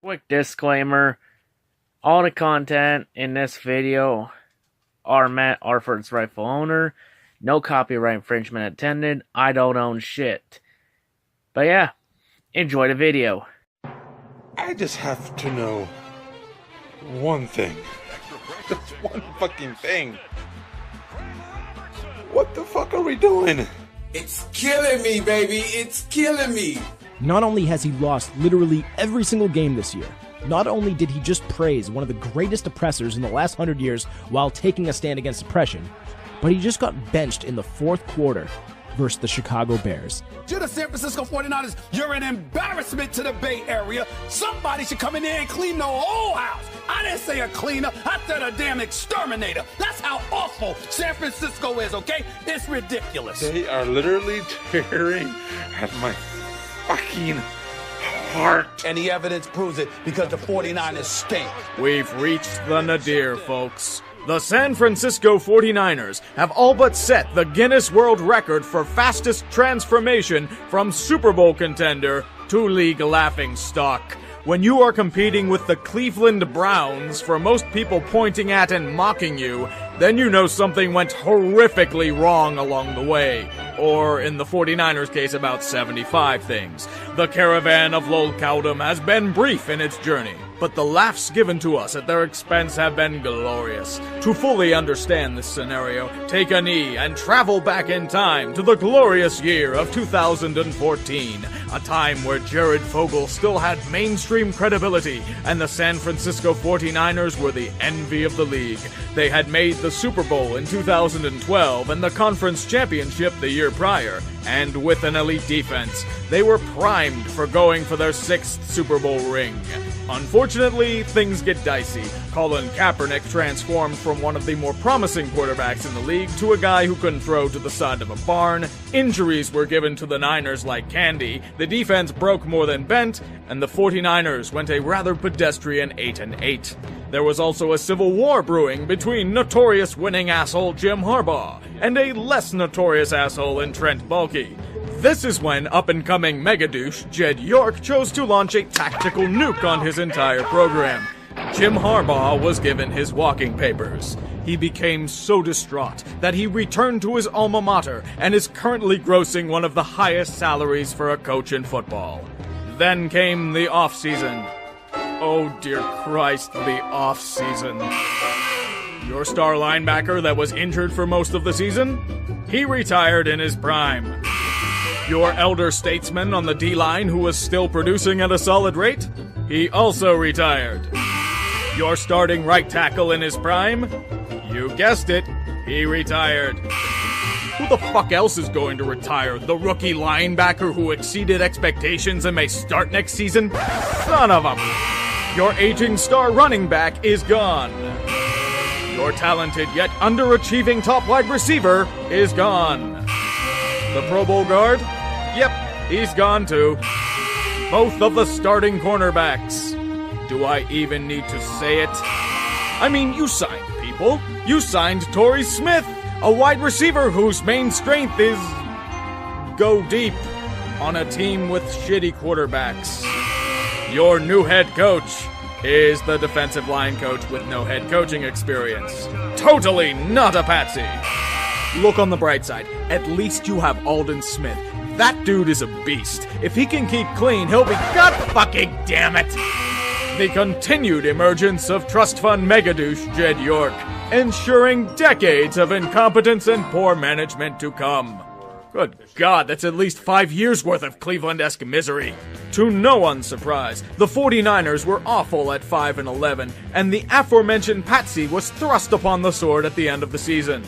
Quick disclaimer, all the content in this video are for its rightful owner. No copyright infringement intended. I don't own shit. But yeah, enjoy the video. I just have to know one thing. Just one fucking thing. What the fuck are we doing? It's killing me, baby. It's killing me. Not only has he lost literally every single game this year, not only did he just praise one of the greatest oppressors in the last 100 years while taking a stand against oppression, but he just got benched in the fourth quarter versus the Chicago Bears. To the San Francisco 49ers, you're an embarrassment to the Bay Area. Somebody should come in there and clean the whole house. I didn't say a cleaner, I said a damn exterminator. That's how awful San Francisco is, okay? It's ridiculous. They are literally tearing at my fucking heart. And the evidence proves it because the 49ers stink. We've reached the nadir, folks. The San Francisco 49ers have all but set the Guinness World Record for fastest transformation from Super Bowl contender to league laughingstock. When you are competing with the Cleveland Browns, for most people pointing at and mocking you, then you know something went horrifically wrong along the way. Or, in the 49ers case, about 75 things. The caravan of LOLcowdom has been brief in its journey, but the laughs given to us at their expense have been glorious. To fully understand this scenario, take a knee and travel back in time to the glorious year of 2014, a time where Jared Fogle still had mainstream credibility, and the San Francisco 49ers were the envy of the league. They had made the Super Bowl in 2012 and the conference championship the year prior, and with an elite defense, they were primed for going for their sixth Super Bowl ring. Unfortunately, things get dicey. Colin Kaepernick transformed from one of the more promising quarterbacks in the league to a guy who couldn't throw to the side of a barn. Injuries were given to the Niners like candy, the defense broke more than bent, and the 49ers went a rather pedestrian 8-8. There was also a civil war brewing between notorious winning asshole Jim Harbaugh and a less notorious asshole in Trent Baalke. This is when up-and-coming megadouche Jed York chose to launch a tactical nuke on his entire program. Jim Harbaugh was given his walking papers. He became so distraught that he returned to his alma mater and is currently grossing one of the highest salaries for a coach in football. Then came the off-season. Oh dear Christ, the off-season. Your star linebacker that was injured for most of the season? He retired in his prime. Your elder statesman on the D-line who was still producing at a solid rate? He also retired. Your starting right tackle in his prime? You guessed it, he retired. Who the fuck else is going to retire? The rookie linebacker who exceeded expectations and may start next season? Son of a... Your aging star running back is gone. Your talented yet underachieving top wide receiver is gone. The Pro Bowl guard? Yep, he's gone too. Both of the starting cornerbacks. Do I even need to say it? I mean, you signed people. You signed Torrey Smith, a wide receiver whose main strength is go deep on a team with shitty quarterbacks. Your new head coach is the defensive line coach with no head coaching experience. Totally not a patsy. Look on the bright side. At least you have Aldon Smith. That dude is a beast. If he can keep clean, he'll be... God fucking damn it! The continued emergence of trust fund megadouche Jed York, ensuring decades of incompetence and poor management to come. Good God, that's at least 5 years worth of Cleveland-esque misery. To no one's surprise, the 49ers were awful at 5-11, and the aforementioned patsy was thrust upon the sword at the end of the season.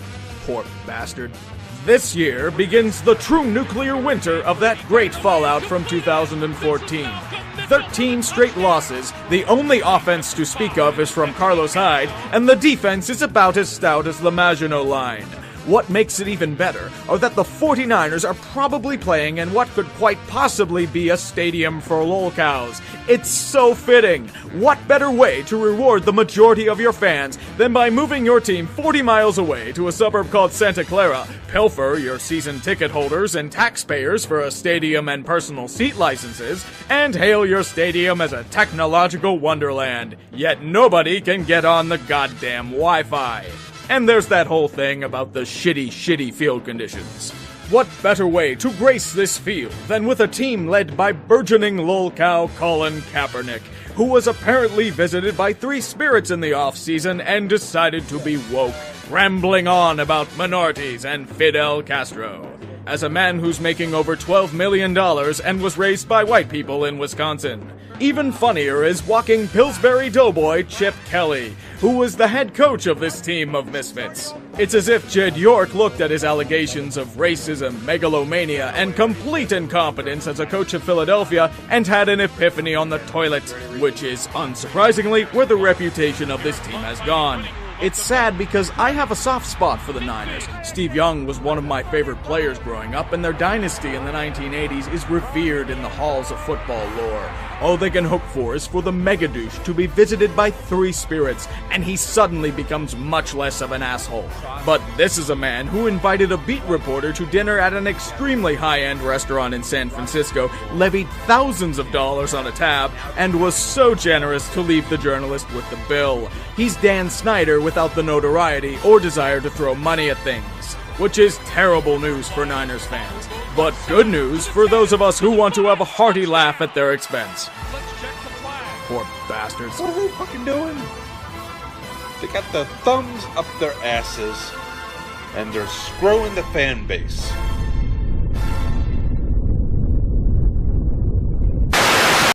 Poor bastard. This year begins the true nuclear winter of that great fallout from 2014. 13 straight losses, the only offense to speak of is from Carlos Hyde, and the defense is about as stout as the Maginot Line. What makes it even better are that the 49ers are probably playing in what could quite possibly be a stadium for LOLcows. It's so fitting. What better way to reward the majority of your fans than by moving your team 40 miles away to a suburb called Santa Clara, pilfer your season ticket holders and taxpayers for a stadium and personal seat licenses, and hail your stadium as a technological wonderland. Yet nobody can get on the goddamn Wi-Fi. And there's that whole thing about the shitty field conditions. What better way to grace this field than with a team led by burgeoning LOLcow Colin Kaepernick, who was apparently visited by three spirits in the offseason and decided to be woke, rambling on about minorities and Fidel Castro. As a man who's making over $12 million and was raised by white people in Wisconsin. Even funnier is walking Pillsbury doughboy Chip Kelly, who was the head coach of this team of misfits. It's as if Jed York looked at his allegations of racism, megalomania, and complete incompetence as a coach of Philadelphia and had an epiphany on the toilet, which is, unsurprisingly, where the reputation of this team has gone. It's sad because I have a soft spot for the Niners. Steve Young was one of my favorite players growing up, and their dynasty in the 1980s is revered in the halls of football lore. All they can hope for is for the Megadouche to be visited by three spirits, and he suddenly becomes much less of an asshole. But this is a man who invited a beat reporter to dinner at an extremely high-end restaurant in San Francisco, levied thousands of dollars on a tab, and was so generous to leave the journalist with the bill. He's Dan Snyder without the notoriety or desire to throw money at things, which is terrible news for Niners fans, but good news for those of us who want to have a hearty laugh at their expense. Poor bastards. What are they fucking doing? They got the thumbs up their asses, and they're screwing the fan base.